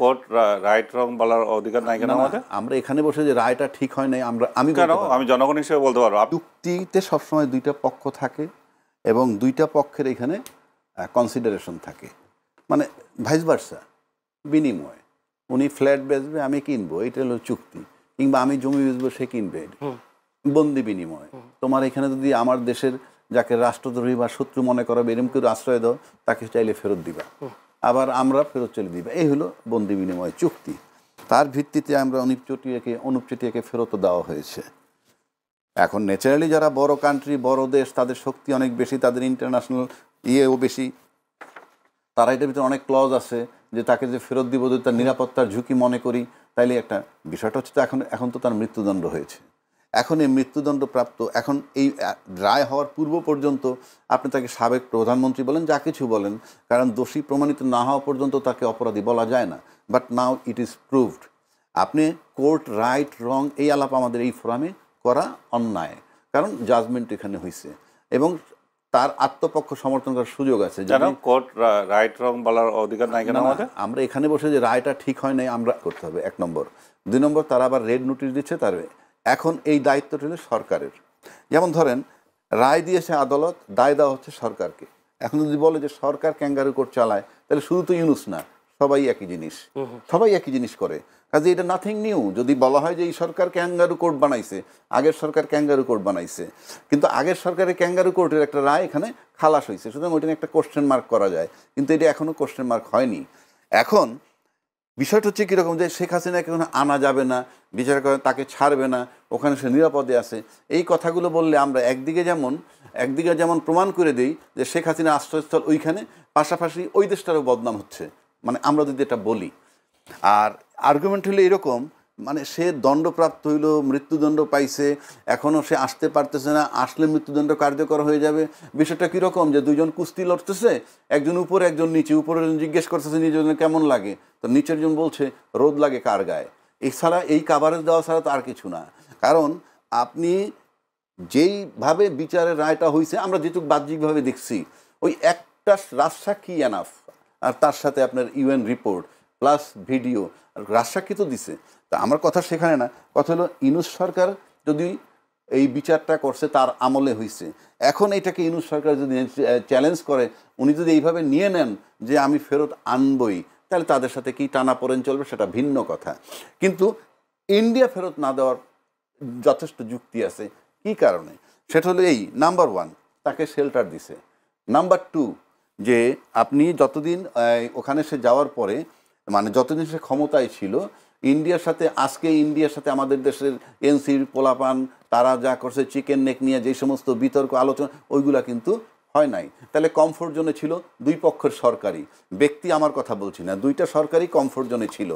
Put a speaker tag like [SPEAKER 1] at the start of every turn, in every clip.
[SPEAKER 1] Court right রং বলার অধিকার নাই কেন আমাদের?
[SPEAKER 2] আমরা এখানে বসে যে রায়টা ঠিক হয় নাই আমি
[SPEAKER 1] কেন, আমি জনগণ হিসেবে বলতে পারবো।
[SPEAKER 2] চুক্তিতে সবসময় দুইটা পক্ষ থাকে এবং দুইটা পক্ষের এখানে কনসিডারেশন থাকে, মানে ভাইস ভার্সা, বিনিময়। উনি ফ্ল্যাট বেচবে, আমি কিনবো, এটা হলো চুক্তি। কিংবা আমি জমি বেচবো, সে কিনবে, বন্দি বিনিময়। তোমার এখানে যদি আমার দেশের যাকে রাষ্ট্রদ্রোহী বা শত্রু মনে করা এরকম কেউ আশ্রয় দাও, তাকে চাইলে ফেরত দিবা, আবার আমরা ফেরত চলে দিবা। এই হলো বন্দি বিনিময় চুক্তি। তার ভিত্তিতে আমরা অনুপ চেটিয়াকে ফেরত দেওয়া হয়েছে। এখন ন্যাচারালি যারা বড় কান্ট্রি, বড় দেশ, তাদের শক্তি অনেক বেশি, তাদের ইন্টারন্যাশনাল ইয়েও বেশি, তারা এটার ভিতরে অনেক ক্লজ আছে যে তাকে যে ফেরত দিব যদি তার নিরাপত্তার ঝুঁকি মনে করি, তাইলে একটা বিষয়টা হচ্ছে তো এখন তো তার মৃত্যুদণ্ড হয়েছে। এখন এই মৃত্যুদণ্ড প্রাপ্ত, এখন এই রায় হওয়ার পূর্ব পর্যন্ত আপনি তাকে সাবেক প্রধানমন্ত্রী বলেন, যা কিছু বলেন, কারণ দোষী প্রমাণিত না হওয়া পর্যন্ত তাকে অপরাধী বলা যায় না। But now it is proved. আপনি কোর্ট রাইট রং এই আলাপ আমাদের এই ফোরামে করা অন্যায়, কারণ জাজমেন্ট এখানে হয়েছে এবং তার আত্মপক্ষ সমর্থন করার সুযোগ আছে।
[SPEAKER 1] কোর্ট রাইট রং বলার অধিকার নাই কেন আমাদের?
[SPEAKER 2] আমরা এখানে বসে যে রায়টা ঠিক হয় নাই আমরা করতে হবে, 1 নম্বর। 2 নম্বর, তারা আবার রেড নোটিশ দিচ্ছে। তার এখন এই দায়িত্বটা হলো সরকারের। যেমন ধরেন, রায় দিয়েছে আদালত, দায় দেওয়া হচ্ছে সরকারকে। এখন যদি বলে যে সরকার ক্যাঙ্গারু কোর্ট চালায়, তাহলে শুধু তো ইউনুস না, সবাই একই জিনিস, সবাই একই জিনিস করে। কাজে এটা নাথিং নিউ। যদি বলা হয় যে এই সরকার ক্যাঙ্গারু কোর্ট বানাইছে, আগের সরকার ক্যাঙ্গারু কোর্ট বানাইছে, কিন্তু আগের সরকারের ক্যাঙ্গারু কোর্টের একটা রায় এখানে খালাস হয়েছে, সুতরাং ওইটা একটা কোশ্চেন মার্ক করা যায়, কিন্তু এটা এখনও কোশ্চেন মার্ক হয়নি। এখন বিষয়টা হচ্ছে কীরকম, যে শেখ হাসিনাকে ওখানে আনা যাবে না, বিচার করে তাকে ছাড়বে না, ওখানে সে নিরাপদে আছে। এই কথাগুলো বললে আমরা একদিকে যেমন প্রমাণ করে দিই যে শেখ হাসিনা আশ্রয়স্থল ওইখানে, পাশাপাশি ওই দেশটারও বদনাম হচ্ছে, মানে আমরা যদি এটা বলি। আর আর্গুমেন্ট হলো এরকম, মানে সে দণ্ডপ্রাপ্ত হইল, মৃত্যুদণ্ড পাইছে, এখনও সে আসতে পারতেছে না, আসলে মৃত্যুদণ্ড কার্যকর হয়ে যাবে। বিষয়টা কীরকম, যে দুজন কুস্তি লড়তেছে, একজন উপরে একজন নিচে, উপরে জিজ্ঞেস করতেছে নিজের কেমন লাগে, তো নিচের জন বলছে রোদ লাগে কার গায়ে। এছাড়া এই কাভারেজ দেওয়া ছাড়া তো আর কিছু না। কারণ আপনি যেইভাবে বিচারের রায়টা হয়েছে, আমরা যেটুকু বাহ্যিকভাবে দেখছি, ওই একটা রাজসাক্ষী এনাফ, আর তার সাথে আপনার ইউএন রিপোর্ট প্লাস ভিডিও, রাজসাক্ষী তো দিছে। তা আমার কথা সেখানে না, কথা হলো ইউনূস সরকার যদি এই বিচারটা করছে তার আমলে হয়েছে, এখন এটাকে ইউনূস সরকার যদি চ্যালেঞ্জ করে, উনি যদি এইভাবে নিয়ে নেন যে আমি ফেরত আনবই, তাহলে তাদের সাথে কি টানাপোড়েন চলবে সেটা ভিন্ন কথা। কিন্তু ইন্ডিয়া ফেরত না দেওয়ার যথেষ্ট যুক্তি আছে। কি কারণে? সেটা হলো এই, নাম্বার 1, তাকে শেল্টার দিছে। নাম্বার 2, যে আপনি যতদিন ওখানে সে যাওয়ার পরে, মানে যতদিন সে ক্ষমতায় ছিল, ইন্ডিয়ার সাথে আমাদের দেশের এনসির পোলাপান তারা যা করছে, চিকেন নেক নিয়ে যে সমস্ত বিতর্ক আলোচনা, ওইগুলা কিন্তু হয় নাই। তাহলে কমফোর্ট জোনে ছিল দুই পক্ষের সরকারি ব্যক্তি, আমার কথা বলছি না, দুইটা সরকারি কমফোর্ট জোনে ছিল।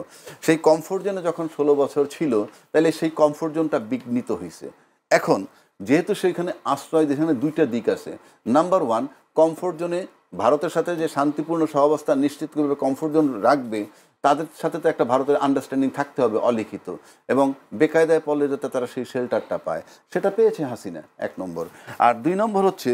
[SPEAKER 2] সেই কমফোর্ট জোনে যখন 16 বছর ছিল, তাহলে সেই কমফোর্ট জোনটা বিঘ্নিত হয়েছে। এখন যেহেতু সেইখানে আশ্রয়, যেখানে দুইটা দিক আছে। নাম্বার 1, কমফোর্ট জোনে ভারতের সাথে যে শান্তিপূর্ণ সহাবস্থান নিশ্চিত করবে, কমফোর্ট জোন রাখবে, তাদের সাথে তো একটা ভারতের আন্ডারস্ট্যান্ডিং থাকতে হবে অলিখিত, এবং বেকায়দায় পড়লে যাতে তারা সেই শেল্টারটা পায়। সেটা পেয়েছে হাসিনা, 1 নম্বর। আর 2 নম্বর হচ্ছে,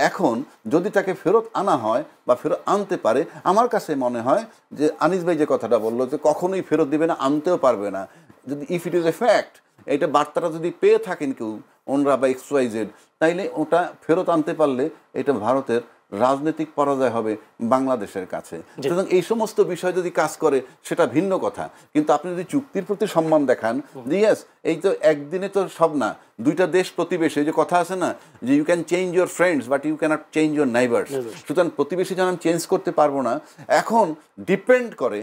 [SPEAKER 2] এখন যদি তাকে ফেরত আনা হয় বা ফেরত আনতে পারে, আমার কাছে মনে হয় যে আনিস ভাই যে কথাটা বললো যে কখনোই ফেরত দিবে না, আনতেও পারবে না, যদি if it is a fact, এটা বার্তাটা যদি পেয়ে থাকেন কেউ, ওনরা বা XYZ, তাইলে ওটা ফেরত আনতে পারলে এটা ভারতের রাজনৈতিক পরাজয় হবে বাংলাদেশের কাছে। সুতরাং এই সমস্ত বিষয় যদি কাজ করে সেটা ভিন্ন কথা, কিন্তু আপনি যদি চুক্তির প্রতি সম্মান দেখান, যে ইয়েস, এই তো একদিনে তো সব না, দুইটা দেশ প্রতিবেশী, যে কথা আছে না, যে you can change your friends but you cannot change your neighbours. সুতরাং প্রতিবেশী যেন চেঞ্জ করতে পারবো না। এখন ডিপেন্ড করে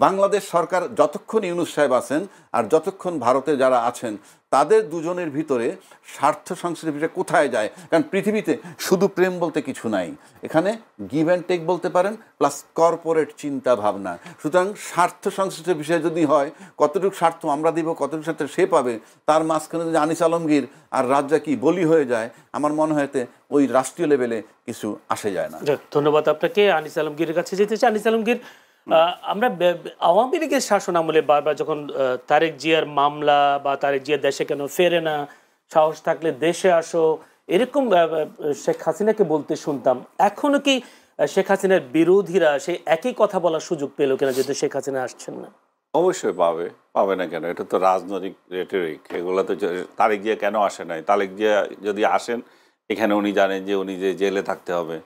[SPEAKER 2] বাংলাদেশ সরকার যতক্ষণ ইউনূস সাহেব আছেন আর যতক্ষণ ভারতে যারা আছেন, তাদের দুজনের ভিতরে স্বার্থ সংশ্লিষ্ট বিষয় কোথায় যায়। কারণ পৃথিবীতে শুধু প্রেম বলতে কিছু নাই, এখানে গিভ অ্যান্ড টেক বলতে পারেন, প্লাস কর্পোরেট চিন্তা ভাবনা। সুতরাং স্বার্থ সংশ্লিষ্ট বিষয় যদি হয়, কতটুকু স্বার্থ আমরা দিব, কতটুকু স্বার্থ সে পাবে, তার মাঝখানে যদি আনিস আলমগীর আর রাজ্জাকি বলি হয়ে যায়, আমার মনে হয় ওই রাষ্ট্রীয় লেভেলে কিছু আসে যায় না।
[SPEAKER 3] ধন্যবাদ আপনাকে। আনিস আলমগীরের কাছে যেতে চাই। আনিস আলমগীর, আমরা আওয়ামী লীগের শাসন আমলে বারবার যখন তারেক জিয়ার মামলা বা তারেক জিয়া দেশে কেন ফেরে না, সাহস থাকলে দেশে আসো, এরকম শেখ হাসিনাকে বলতে শুনতাম। এখনো কি শেখ হাসিনার বিরোধীরা সেই একই কথা বলার সুযোগ পেল কিনা যদি শেখ হাসিনা আসছেন না?
[SPEAKER 1] অবশ্যই পাবে না কেন? এটা তো রাজনৈতিক রেটরিক। এগুলো তো তারেক জিয়া কেন আসে নাই? তারেক জিয়া যদি আসেন, এখানে উনি জানেন যে উনি যে জেলে থাকতে হবে।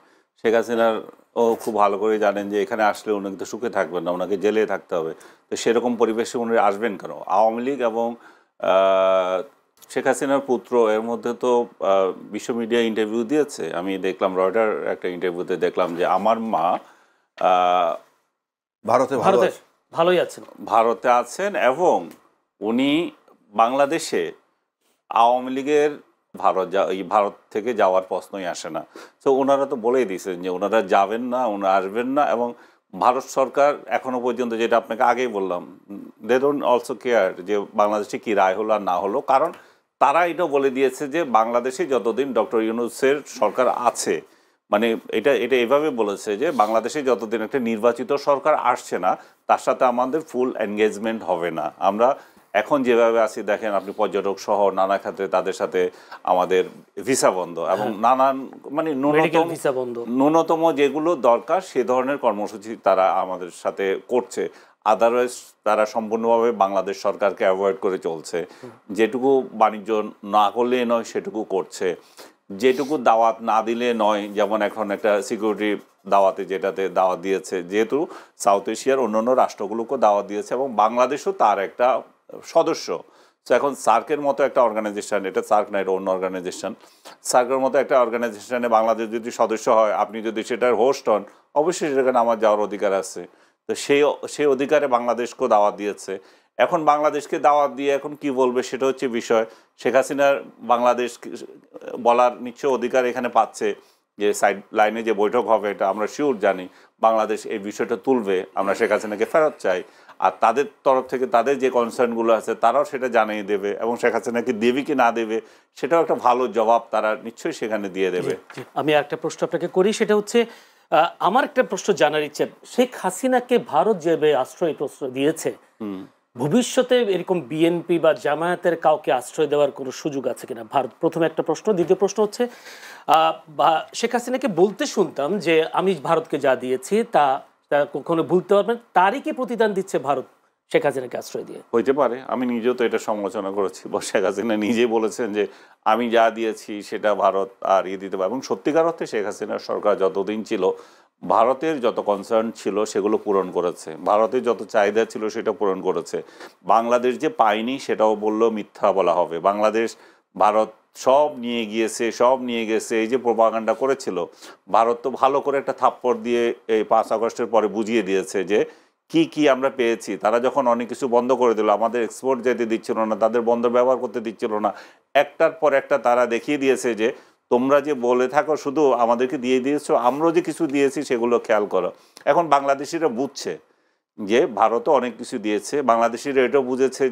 [SPEAKER 1] শেখ হাসিনার ও খুব ভালো করে জানেন যে এখানে আসলে উনি কিন্তু সুখে থাকবেন না, ওনাকে জেলে থাকতে হবে। তো সেরকম পরিবেশে উনি আসবেন কেন? আওয়ামী লীগ এবং শেখ হাসিনার পুত্র এর মধ্যে তো বিশ্ব মিডিয়া ইন্টারভিউ দিয়েছে। আমি দেখলাম রয়টার একটা ইন্টারভিউতে দেখলাম যে আমার মা
[SPEAKER 2] ভারতে
[SPEAKER 3] ভালোই আছেন,
[SPEAKER 1] ভারতে আছেন এবং উনি বাংলাদেশে আওয়ামী লীগের ভারত থেকে যাওয়ার প্রশ্নই আসে না। তো ওনারা তো বলেই দিয়েছেন যে ওনারা যাবেন না, ওনারা আসবেন না। এবং ভারত সরকার এখনো পর্যন্ত, যেটা আপনাকে আগেই বললাম, দে ডোন্ট অলসো কেয়ার যে বাংলাদেশে কি রায় হলো আর না হলো। কারণ তারা এটা বলে দিয়েছে যে বাংলাদেশে যতদিন ডক্টর ইউনূসের সরকার আছে, মানে এটা এভাবে বলেছে যে বাংলাদেশে যতদিন একটা নির্বাচিত সরকার আসছে না, তার সাথে আমাদের ফুল এনগেজমেন্ট হবে না। আমরা এখন যেভাবে আছি দেখেন, আপনি পর্যটক সহ নানা ক্ষেত্রে তাদের সাথে আমাদের ভিসা বন্ধ এবং নানান মানে ন্যূনতম যেগুলো দরকার সে ধরনের কর্মসূচি তারা আমাদের সাথে করছে। আদারওয়াইজ তারা সম্পূর্ণভাবে বাংলাদেশ সরকারকে অ্যাভয়েড করে চলছে। যেটুকু বাণিজ্য না করলে নয় সেটুকু করছে, যেটুকু দাওয়াত না দিলে নয়। যেমন এখন একটা সিকিউরিটি দাওয়াতে যেটাতে দাওয়াত দিয়েছে, যেহেতু সাউথ এশিয়ার অন্যান্য রাষ্ট্রগুলোকেও দাওয়াত দিয়েছে এবং বাংলাদেশও তার একটা সদস্য। তো এখন সার্কের মতো একটা অর্গানাইজেশন, এটা সার্ক না, এটা অন্য অর্গানাইজেশন, সার্কের মতো একটা অর্গানাইজেশনে বাংলাদেশ যদি সদস্য হয়, আপনি যদি সেটার হোস্ট হন, অবশ্যই সেখানে আমার যাওয়ার অধিকার আছে। তো সেই অধিকারে বাংলাদেশকেও দাওয়াত দিয়েছে। এখন বাংলাদেশকে দাওয়াত দিয়ে এখন কি বলবে সেটা হচ্ছে বিষয়। শেখ হাসিনার বাংলাদেশ বলার নিশ্চয় অধিকার এখানে পাচ্ছে, যে সাইড লাইনে যে বৈঠক হবে এটা আমরা শিওর জানি বাংলাদেশ এই বিষয়টা তুলবে, আমরা শেখ হাসিনাকে ফেরত চাই। আর তাদের তরফ থেকে তাদের যে কনসার্নগুলো আছে তারাও সেটা জানিয়ে দেবে এবং শেখ হাসিনাকে দেবে কি না দেবে সেটাও একটা ভালো জবাব তারা নিশ্চয়ই সেখানে দিয়ে দেবে।
[SPEAKER 3] আমি একটা প্রশ্ন আপনাকে করি, সেটা হচ্ছে আমার একটা প্রশ্ন জানার ইচ্ছে, শেখ হাসিনাকে ভারত যেভাবে আশ্রয় প্রশ্রয় দিয়েছে, ভবিষ্যতে এরকম বিএনপি বা জামায়াতের কাউকে আশ্রয় দেওয়ার কোনো সুযোগ আছে কিনা ভারত? প্রথম একটা প্রশ্ন। দ্বিতীয় প্রশ্ন হচ্ছে, শেখ হাসিনাকে বলতে শুনতাম যে আমি ভারতকে যা দিয়েছি তা কখনো ভুলতে পারবেন, তারই কি প্রতিদান দিচ্ছে ভারত শেখ হাসিনাকে আশ্রয় দিয়ে?
[SPEAKER 1] হইতে পারে, আমি নিজেও তো এটা সমালোচনা করেছি। শেখ হাসিনা নিজেই বলেছেন যে আমি যা দিয়েছি সেটা ভারত আর দিতে পারে। এবং সত্যিকার অর্থে শেখ হাসিনার সরকার যতদিন ছিল ভারতের যত কনসার্ন ছিল সেগুলো পূরণ করেছে, ভারতের যত চাহিদা ছিল সেটা পূরণ করেছে। বাংলাদেশ যে পায়নি সেটাও বললেও মিথ্যা বলা হবে। বাংলাদেশ ভারত সব নিয়ে গেছে। এই যে প্রোপাগান্ডা করেছিল, ভারত তো ভালো করে একটা থাপ্পড় দিয়ে এই 5 আগস্টের পরে বুঝিয়ে দিয়েছে যে কি আমরা পেয়েছি। তারা যখন অনেক কিছু বন্ধ করে দিল, আমাদের এক্সপোর্ট যেতে দিচ্ছিল না, তাদের বন্দর ব্যবহার করতে দিচ্ছিল না, একটার পর একটা তারা দেখিয়ে দিয়েছে যে তোমরা যে বলে থাকো শুধু আমাদেরকে দিয়ে দিয়েছো, আমরাও যে কিছু দিয়েছি সেগুলো খেয়াল করো। এখন বাংলাদেশিরা বুঝছে যে ভারতও অনেক কিছু দিয়েছে। বাংলাদেশিরা এটাও বুঝেছে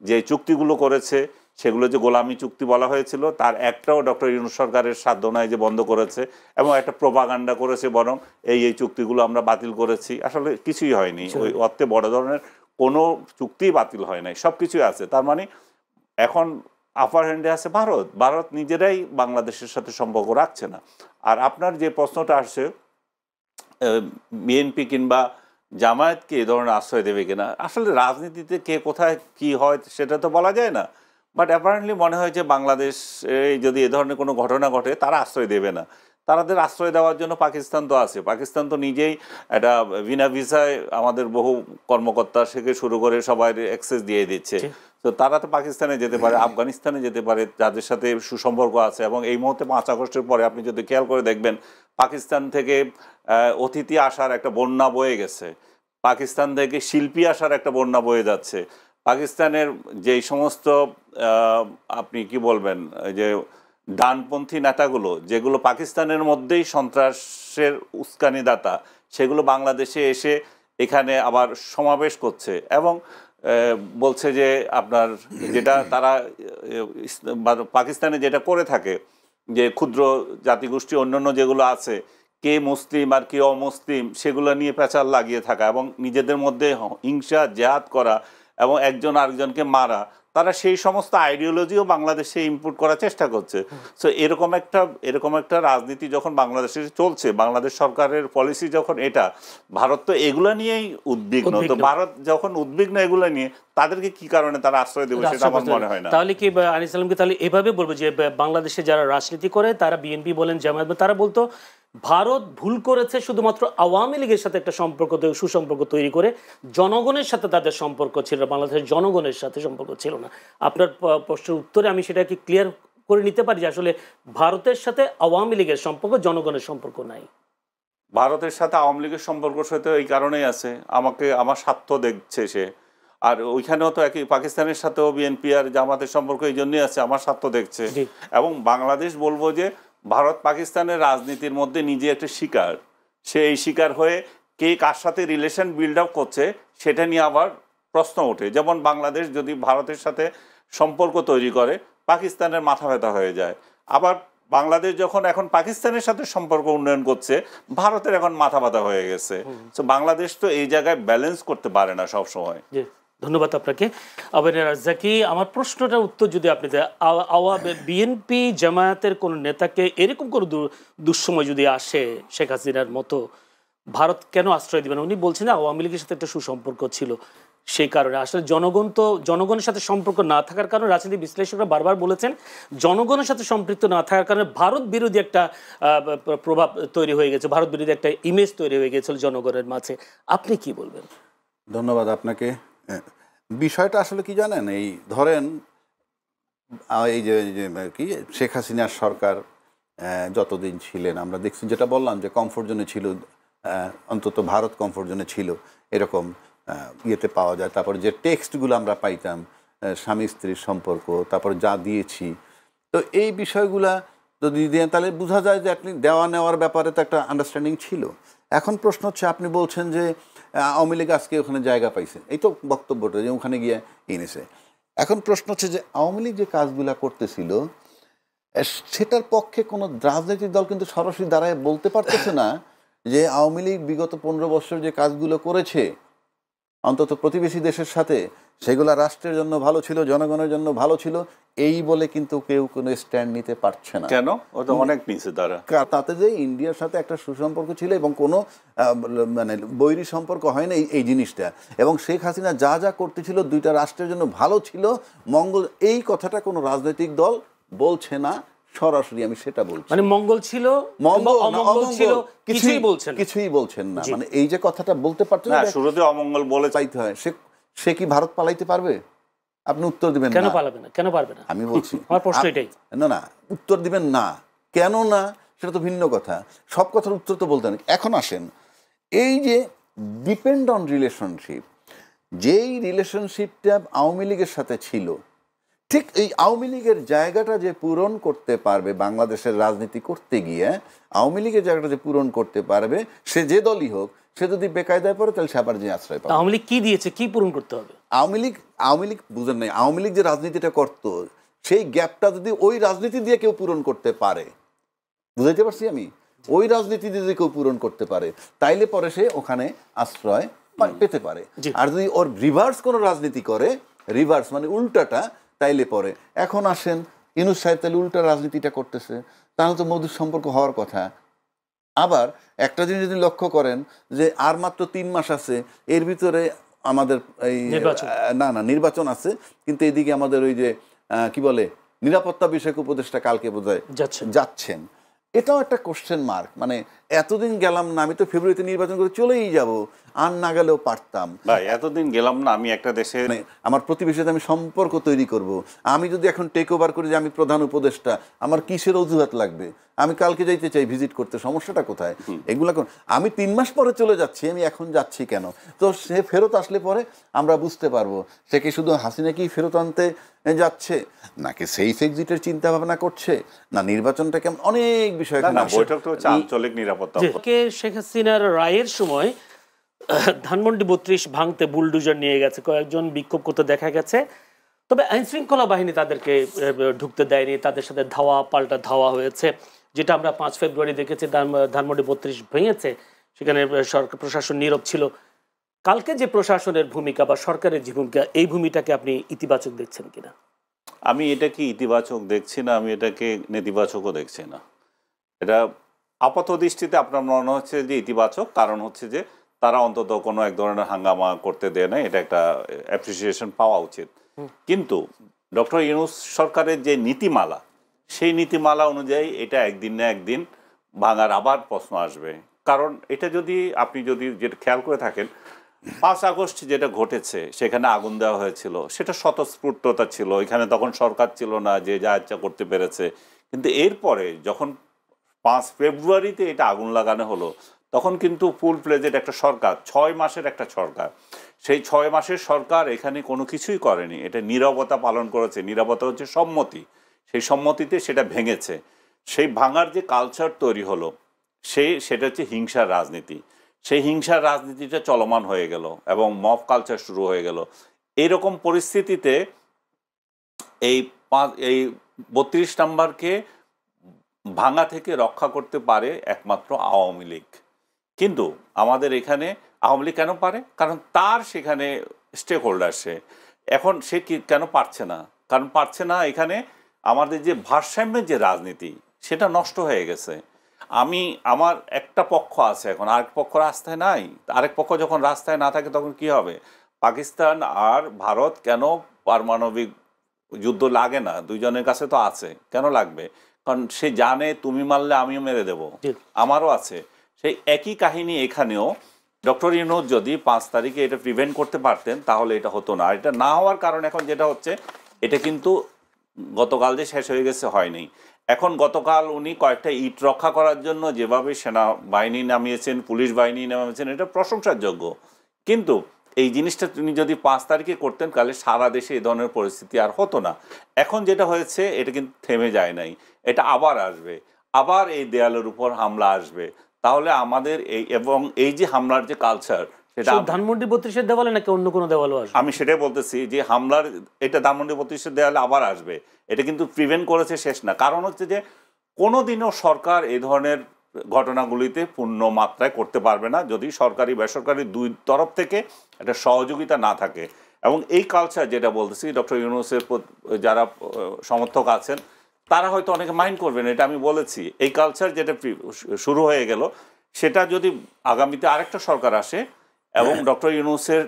[SPEAKER 1] যে চুক্তিগুলো করেছে সেগুলো যে গোলামি চুক্তি বলা হয়েছিল, তার একটাও ডক্টর ইউনূস সরকারের সাধ্য নয় যে বন্ধ করেছে, এবং একটা প্রোপাগান্ডা করেছে বরং এই চুক্তিগুলো আমরা বাতিল করেছি। আসলে কিছুই হয়নি, ওই অর্থে বড় ধরনের কোনো চুক্তিই বাতিল হয় নাই, সব কিছুই আছে। তার মানে এখন আপার হ্যান্ডে আছে ভারত নিজেরাই বাংলাদেশের সাথে সম্পর্ক রাখছে না। আর আপনার যে প্রশ্নটা আসছে বিএনপি কিংবা জামায়াতকে এই ধরনের আশ্রয় দেবে কিনা, আসলে রাজনীতিতে কে কোথায় কি হয় সেটা তো বলা যায় না। বাট অ্যাপারেন্টলি মনে হয় যে বাংলাদেশ যদি এ ধরনের কোনো ঘটনা ঘটে তারা আশ্রয় দেবে না। তাদের আশ্রয় দেওয়ার জন্য পাকিস্তান তো আছে, পাকিস্তান তো নিজেই একটা বিনা ভিসায় আমাদের বহু কর্মকর্তা থেকে শুরু করে সবাই অ্যাক্সেস দিয়ে দিচ্ছে। তো তারা তো পাকিস্তানে যেতে পারে, আফগানিস্তানে যেতে পারে, যাদের সাথে সুসম্পর্ক আছে। এবং এই মুহূর্তে 5 আগস্টের পরে আপনি যদি খেয়াল করে দেখবেন, পাকিস্তান থেকে অতিথি আসার একটা বন্যা বয়ে গেছে, পাকিস্তান থেকে শিল্পী আসার একটা বন্যা বয়ে যাচ্ছে। পাকিস্তানের যেই সমস্ত আপনি কি বলবেন যে ডানপন্থী নেতাগুলো যেগুলো পাকিস্তানের মধ্যেই সন্ত্রাসের উস্কানিদাতা, সেগুলো বাংলাদেশে এসে এখানে আবার সমাবেশ করছে এবং বলছে যে আপনার যেটা তারা পাকিস্তানে যেটা করে থাকে যে ক্ষুদ্র জাতিগোষ্ঠী অন্যান্য যেগুলো আছে, কে মুসলিম আর কে অমুসলিম সেগুলো নিয়ে পেঁচাল লাগিয়ে থাকা এবং নিজেদের মধ্যে হিংসা জেহাদ করা এবং একজন আরেকজনকে মারা, তারা সেই সমস্ত আইডিওলজিও বাংলাদেশে ইম্পোর্ট করার চেষ্টা করছে। সো এরকম একটা রাজনীতি যখন বাংলাদেশে চলছে, বাংলাদেশ সরকারের পলিসি যখন এটা, ভারত তো এগুলো নিয়েই উদ্বিগ্ন। তো ভারত যখন উদ্বিগ্ন এগুলো নিয়ে, তাদেরকে কি কারণে তারা আশ্রয় দেবে সেটা আমার মনে হয় না।
[SPEAKER 3] তাহলে কি আনিস সালামকে তাহলে এভাবে বলবো যে বাংলাদেশে যারা রাজনীতি করে, তারা বিএনপি বলেন, জামায়াত, তারা বলতো ভারত ভুল করেছে শুধুমাত্র আওয়ামী লীগের সাথে একটা সুসম্পর্ক তৈরি করে, জনগণের সাথে তাদের সম্পর্ক ছিল, বাংলাদেশের জনগণের সাথে সম্পর্ক ছিল না। আপনার প্রশ্নের উত্তরে আমি সেটাকে ক্লিয়ার করে নিতে পারি যে আসলে ভারতের সাথে আওয়ামী লীগের সম্পর্ক, জনগণের সম্পর্ক নাই।
[SPEAKER 1] ভারতের সাথে আওয়ামী লীগের সম্পর্ক সাথে এই কারণেই আছে, আমার স্বার্থ দেখছে সে। আর ওইখানেও তো একই, পাকিস্তানের সাথেও বিএনপি আর জামাতের সম্পর্ক এই জন্যই আছে, আমার স্বার্থ দেখছে। এবং বাংলাদেশ বলবো যে ভারত পাকিস্তানের রাজনীতির মধ্যে নিজে একটা শিকার, সে এই শিকার হয়ে কে কার সাথে রিলেশন বিল্ড আপ করছে সেটা নিয়ে আবার প্রশ্ন ওঠে। যেমন বাংলাদেশ যদি ভারতের সাথে সম্পর্ক তৈরি করে, পাকিস্তানের মাথা ব্যথা হয়ে যায়। আবার বাংলাদেশ যখন এখন পাকিস্তানের সাথে সম্পর্ক উন্নয়ন করছে, ভারতের এখন মাথা ব্যথা হয়ে গেছে। তো বাংলাদেশ তো এই জায়গায় ব্যালেন্স করতে পারে না সব সময়।
[SPEAKER 3] ধন্যবাদ আপনাকে আবেদ রাজ্জাকি। আমার প্রশ্নটার উত্তর যদি আপনি বিএনপি জামায়াতের কোন নেতাকে এরকম কোনো দুঃসময় যদি আসে শেখ হাসিনার মতো, ভারত কেন আশ্রয় দিবে না? উনি বলছেন আওয়ামী লীগের সাথে একটা সুসম্পর্ক ছিল, সেই কারণে। আসলে জনগণের সাথে সম্পর্ক না থাকার কারণে, রাজনীতি বিশ্লেষকরা বারবার বলেছেন, জনগণের সাথে সম্পৃক্ত না থাকার কারণে ভারত বিরোধী একটা প্রভাব তৈরি হয়ে গেছে, ভারত বিরোধী একটা ইমেজ তৈরি হয়ে গেছিল জনগণের মাঝে। আপনি কি বলবেন?
[SPEAKER 2] ধন্যবাদ আপনাকে। বিষয়টা আসলে কি জানেন, এই ধরেন এই যে কি শেখ হাসিনার সরকার যতদিন ছিলেন, আমরা দেখছি যেটা বললাম যে কমফোর্ট জোনে ছিল, অন্তত ভারত কমফোর্ট জোনে ছিল, এরকম ইয়েতে পাওয়া যায়। তারপরে যে টেক্সটগুলো আমরা পাইতাম স্বামী স্ত্রীর সম্পর্ক, তারপর যা দিয়েছি, তো এই বিষয়গুলা যদি দেন তাহলে বোঝা যায় যে আপনি দেওয়া নেওয়ার ব্যাপারে তো একটা আন্ডারস্ট্যান্ডিং ছিল। এখন প্রশ্ন হচ্ছে, আপনি বলছেন যে আওয়ামী লীগ আজকে ওখানে জায়গা পাইছে, এই তো বক্তব্যটা যে ওখানে গিয়ে এনেছে। এখন প্রশ্ন হচ্ছে যে আওয়ামী লীগ যে কাজগুলো করতেছিল সেটার পক্ষে কোনো রাজনৈতিক দল কিন্তু সরাসরি দাঁড়ায় বলতে পারতেছে না যে আওয়ামী লীগ বিগত 15 বছর যে কাজগুলো করেছে অন্তত প্রতিবেশী দেশের সাথে, সেগুলো রাষ্ট্রের জন্য ভালো ছিল, জনগণের জন্য ভালো ছিল, এই বলে কিন্তু কেউ কোনো স্ট্যান্ড নিতে পারছে না।
[SPEAKER 1] কেন? ও তো অনেক নিচে তারা।
[SPEAKER 2] তাতে যে ইন্ডিয়ার সাথে একটা সুসম্পর্ক ছিল এবং কোনো মানে বৈরী সম্পর্ক হয় না এই জিনিসটা, এবং শেখ হাসিনা যা যা করতেছিল দুইটা রাষ্ট্রের জন্য ভালো ছিল, মঙ্গল, এই কথাটা কোনো রাজনৈতিক দল বলছে না সরাসরি। আমি সেটা বলছি,
[SPEAKER 3] মানে মঙ্গল ছিল, অমঙ্গল ছিল,
[SPEAKER 2] কিছুই বলছেন না। মানে এই যে কথাটা বলতে পারছেন না,
[SPEAKER 1] শুরুতে অমঙ্গল বলে চাইতে
[SPEAKER 2] হয়, সে কি ভারত পালাইতে পারবে? আপনি উত্তর দিবেন
[SPEAKER 3] কেন পালাবে না? কেন পারবে না?
[SPEAKER 2] আমি বলছি,
[SPEAKER 3] আমার প্রশ্ন এটাই।
[SPEAKER 2] না, উত্তর দিবেন না, কেন না সেটা তো ভিন্ন কথা। সব কথার উত্তর তো বলতে নেই। এখন আসেন, এই যে ডিপেন্ড অন রিলেশনশিপ, যেই রিলেশনশিপটা আওয়ামী লীগের সাথে ছিল, ঠিক এই আওয়ামী লীগের জায়গাটা যে পূরণ করতে পারবে বাংলাদেশের রাজনীতি করতে গিয়ে, আওয়ামী লীগের জায়গাটা যে পূরণ করতে পারবে, সে যে দলই হোক, সে যদি বেকায়দায় পড়ে তাহলে সে আবার যে আশ্রয় পাবে।
[SPEAKER 3] আওয়ামী লীগ কি দিয়েছে, কি পূরণ করতে হবে?
[SPEAKER 2] আওয়ামী লীগ বুঝেন নাই, আওয়ামী লীগ যে রাজনীতিটা করতো সেই গ্যাপটা যদি ওই রাজনীতি দিয়ে কেউ পূরণ করতে পারে, বুঝাইতে পারছি আমি, ওই রাজনীতি দিয়ে যদি কেউ পূরণ করতে পারে, তাইলে পরে সে ওখানে আশ্রয় পেতে পারে। আর যদি ওর রিভার্স কোনো রাজনীতি করে, রিভার্স মানে উল্টাটা, তাইলে পরে এখন আসেন ইউনূস সাহেব তাহলে উল্টা রাজনীতিটা করতেছে, তাহলে তো মধুর সম্পর্ক হওয়ার কথা। আবার একটা জিনিস যদি লক্ষ্য করেন যে আর মাত্র 3 মাস আছে, এর ভিতরে আমাদের এই নির্বাচন আছে, কিন্তু এদিকে আমাদের ওই যে কি বলে নিরাপত্তা বিষয়ক উপদেষ্টা কালকে বোধহয় যাচ্ছেন, এটাও একটা কোশ্চেন মার্ক। মানে এতদিন গেলাম না, আমি তো ফেব্রুয়ারিতে নির্বাচন করে চলেই যাব, আর না গেলেও পারতাম।
[SPEAKER 1] ভাই এতদিন গেলাম না, আমি একটা দেশে
[SPEAKER 2] আমার প্রতিবেশীর সাথে আমি সম্পর্ক তৈরি করব, আমি যদি এখন টেক ওভার করি যে আমি প্রধান উপদেষ্টা, আমার কিসের অজুহাত লাগবে? আমি কালকে যাইতে চাই ভিজিট করতে, সমস্যাটা কোথায়? এগুলা আমি 3 মাস পরে চলে যাচ্ছি, আমি এখন যাচ্ছি কেন? তো সে ফেরত আসলে পরে আমরা বুঝতে পারবো সে কি শুধু হাসিনাকেই ফেরত আনতে যাচ্ছে, নাকি সেফ এক্সিটের চিন্তা ভাবনা করছে, না নির্বাচনটা কেমন, অনেক বিষয়।
[SPEAKER 1] বৈঠকটা হচ্ছে আঞ্চলিক নিরাপত্তা।
[SPEAKER 3] শেখ হাসিনার রায়ের সময় ধানমন্ডি 32 ভাঙতে বুলডোজার নিয়ে গেছে, কয়েকজন বিক্ষোভ করতে দেখা গেছে, তবে আইনশৃঙ্খলা বাহিনী তাদেরকে ঢুকতে দেয়নি, তাদের সাথে ধাওয়া পাল্টা ধাওয়া হয়েছে, যেটা আমরা 5 ফেব্রুয়ারি দেখেছি। ধানমন্ডি 32 ভেঙেছে, সেখানে সরকার প্রশাসন নীরব ছিল। কালকে যে প্রশাসনের ভূমিকা বা সরকারের যে ভূমিকা, এই ভূমিটাকে আপনি ইতিবাচক দেখছেন কিনা?
[SPEAKER 1] আমি এটাকে ইতিবাচক দেখছি না, আমি এটাকে নেতিবাচকও দেখছি না। এটা আপাত দৃষ্টিতে আপনার মনে হচ্ছে যে ইতিবাচক, কারণ হচ্ছে যে তারা অন্তত কোনো এক ধরনের হাঙ্গামা করতে দেয় না, এটা একটা অ্যাপ্রিসিয়েশন পাওয়া উচিত। কিন্তু ডক্টর ইউনূস সরকারের যে নীতিমালা, সেই নীতিমালা অনুযায়ী এটা একদিন না একদিন ভাঙার আবার প্রশ্ন আসবে। কারণ এটা যদি আপনি যদি যেটা খেয়াল করে থাকেন, 5 আগস্ট যেটা ঘটেছে সেখানে আগুন দেওয়া হয়েছিল, সেটা স্বতঃস্ফূর্ততা ছিল, এখানে তখন সরকার ছিল না যে যা ইচ্ছা করতে পেরেছে। কিন্তু এরপরে যখন 5 ফেব্রুয়ারিতে এটা আগুন লাগানো হলো, তখন কিন্তু ফুল প্লেজেড একটা সরকার, 6 মাসের একটা সরকার, সেই 6 মাসের সরকার এখানে কোনো কিছুই করেনি, এটা নীরবতা পালন করেছে। নীরবতা হচ্ছে সম্মতি, সেই সম্মতিতে সেটা ভেঙেছে। সেই ভাঙার যে কালচার তৈরি হলো, সেটা হচ্ছে হিংসার রাজনীতি। সেই হিংসার রাজনীতিটা চলমান হয়ে গেল এবং মব কালচার শুরু হয়ে গেল। এইরকম পরিস্থিতিতে এই 32 নম্বরকে ভাঙা থেকে রক্ষা করতে পারে একমাত্র আওয়ামী লীগ। কিন্তু আমাদের এখানে আওয়ামী লীগ কেন পারে? কারণ তার সেখানে স্টেক হোল্ডার সে। এখন সে কেন পারছে না? কারণ পারছে না, এখানে আমাদের যে ভারসাম্যের যে রাজনীতি, সেটা নষ্ট হয়ে গেছে। আমার একটা পক্ষ আছে, এখন আরেক পক্ষ রাস্তায় নাই। আরেক পক্ষ যখন রাস্তায় না থাকে তখন কি হবে? পাকিস্তান আর ভারত কেন পারমাণবিক যুদ্ধ লাগে না? দুইজনের কাছে তো আছে, কেন লাগবে? কারণ সে জানে তুমি মারলে আমিও মেরে দেব, আমারও আছে। সেই একই কাহিনী এখানেও। ডক্টর ইউনূস যদি 5 তারিখে এটা প্রিভেন্ট করতে পারতেন তাহলে এটা হতো না। আর এটা না হওয়ার কারণ এখন যেটা হচ্ছে, এটা কিন্তু গতকাল যে শেষ হয়ে গেছে হয়নি। এখন গতকাল উনি কয়েকটা ইট রক্ষা করার জন্য যেভাবে সেনাবাহিনী নামিয়েছেন, পুলিশ বাহিনী নামিয়েছেন, এটা প্রশংসার যোগ্য। কিন্তু এই জিনিসটা তিনি যদি 5 তারিখে করতেন তাহলে সারা দেশে এই ধরনের পরিস্থিতি আর হতো না। এখন যেটা হয়েছে, এটা কিন্তু থেমে যায় নাই, এটা আবার আসবে, আবার এই দেয়ালের উপর হামলা আসবে। তাহলে আমাদের এই যে হামলার যে কালচার, সেটা
[SPEAKER 3] ধানমন্ডি 32-এর দেওয়ালে নাকি অন্য কোনো দেওয়ালও আসবে?
[SPEAKER 1] আমি সেটাই বলতেছি যে হামলার এটা ধানমন্ডি 32-এর দেওয়ালে আবার আসবে। এটা কিন্তু প্রিভেন্ট করেছে শেষ না। কারণ হচ্ছে যে কোনোদিনও সরকার এই ধরনের ঘটনাগুলিতে পূর্ণ মাত্রায় করতে পারবে না যদি সরকারি বেসরকারি দুই তরফ থেকে একটা সহযোগিতা না থাকে। এবং এই কালচার যেটা বলতেছি, ডক্টর ইউনূসের যারা সমর্থক আছেন তারা হয়তো অনেকে মাইন্ড করবেন, এটা আমি বলেছি। এই কালচার যেটা শুরু হয়ে গেল, সেটা যদি আগামীতে আরেকটা সরকার আসে এবং ডক্টর ইউনূসের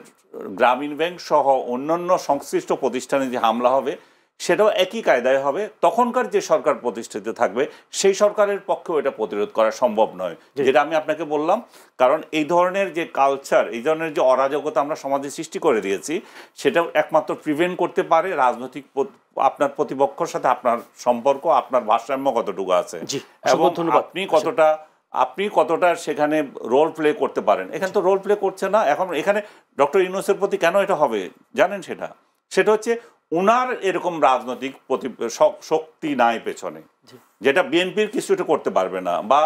[SPEAKER 1] গ্রামীণ ব্যাংক সহ অন্যান্য সংশ্লিষ্ট প্রতিষ্ঠানে যে হামলা হবে, সেটাও একই কায়দায় হবে। তখনকার যে সরকার প্রতিষ্ঠিত থাকবে, সেই সরকারের পক্ষেও এটা প্রতিরোধ করা সম্ভব নয়, যেটা আমি আপনাকে বললাম। কারণ এই ধরনের যে কালচার, এই ধরনের যে অরাজকতা আমরা সমাজে সৃষ্টি করে দিয়েছি, সেটাও একমাত্র প্রিভেন্ট করতে পারে রাজনৈতিক আপনার প্রতিপক্ষের সাথে আপনার সম্পর্ক, আপনার ভারসাম্য কতটুকু আছে এবং আপনি কতটা সেখানে রোল প্লে করতে পারেন। এখানে তো রোল প্লে করছে না। এখন এখানে ডক্টর ইউনূসের প্রতি কেন এটা হবে জানেন? সেটা হচ্ছে উনার এরকম রাজনৈতিক শক্তি নাই পেছনে, যেটা বিএনপির কিছুটা করতে পারবে না, বা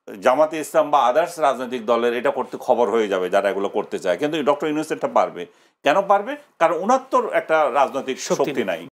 [SPEAKER 1] জামাতে ইসলাম বা আদার্স রাজনৈতিক দলের এটা করতে খবর হয়ে যাবে যারা এগুলো করতে চায়। কিন্তু ডক্টর ইউনূস এটা পারবে। কেন পারবে? কারণ উনার তো একটা রাজনৈতিক শক্তি নাই।